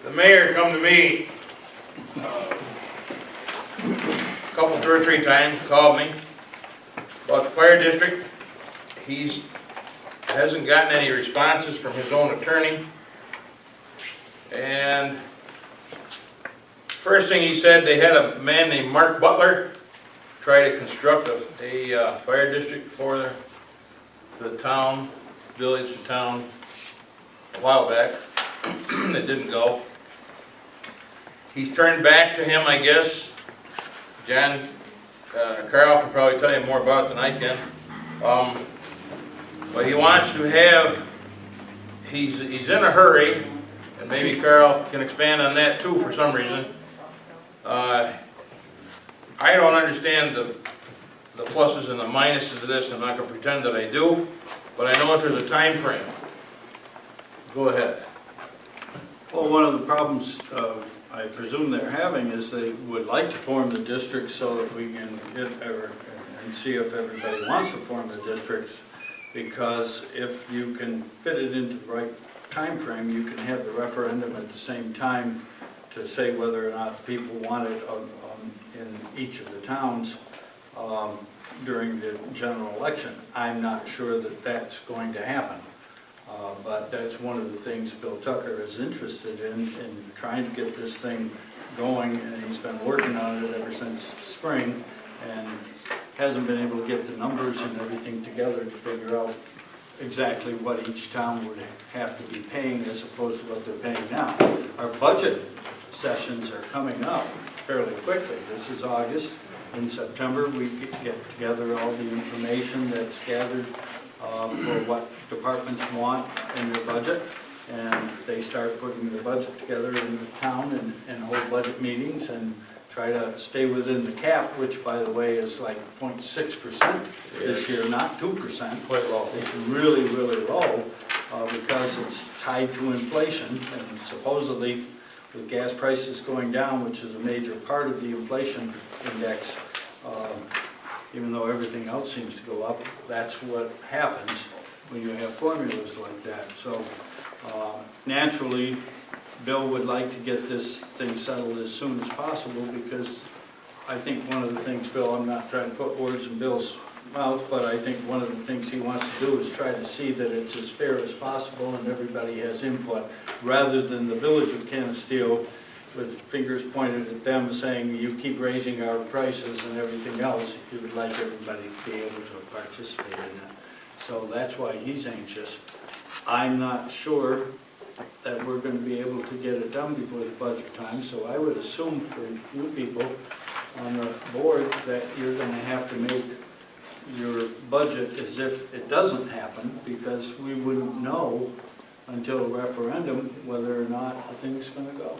The mayor come to me two or three times, called me about the fire district. He's hasn't gotten any responses from his own attorney. And first thing he said, they had a man named Mark Butler try to construct a fire district for the town, village to town, a while back. It didn't go. He's turned back to him, I guess. John, Carl can probably tell you more about it than I can. But he wants to have, he's in a hurry, and maybe Carl can expand on that too for some reason. I don't understand the pluses and the minuses of this. I'm not going to pretend that I do, but I know that there's a time frame. Go ahead. Well, one of the problems I presume they're having is they would like to form the districts so that we can get and see if everybody wants to form the districts, because if you can fit it into the right time frame, you can have the referendum at the same time to say whether or not people want it in each of the towns during the general election. I'm not sure that that's going to happen. But that's one of the things Bill Tucker is interested in trying to get this thing going, and he's been working on it ever since spring, and hasn't been able to get the numbers and everything together to figure out exactly what each town would have to be paying as opposed to what they're paying now. Our budget sessions are coming up fairly quickly. This is August. In September, we get together all the information that's gathered for what departments want in their budget, and they start putting the budget together in the town and hold budget meetings and try to stay within the cap, which by the way is like 0.6% this year, not 2%. Quite low. It's really, really low because it's tied to inflation, and supposedly with gas prices going down, which is a major part of the inflation index, even though everything else seems to go up, that's what happens when you have formulas like that. So naturally, Bill would like to get this thing settled as soon as possible, because I think one of the things, Bill, I'm not trying to put words in Bill's mouth, but I think one of the things he wants to do is try to see that it's as fair as possible and everybody has input, rather than the village of Canisteo with fingers pointed at them saying, you keep raising our prices and everything else. He would like everybody to be able to participate in that. So that's why he's anxious. I'm not sure that we're going to be able to get it done before the budget time, so I would assume for you people on the board that you're going to have to make your budget as if it doesn't happen, because we wouldn't know until a referendum whether or not the thing's going to go.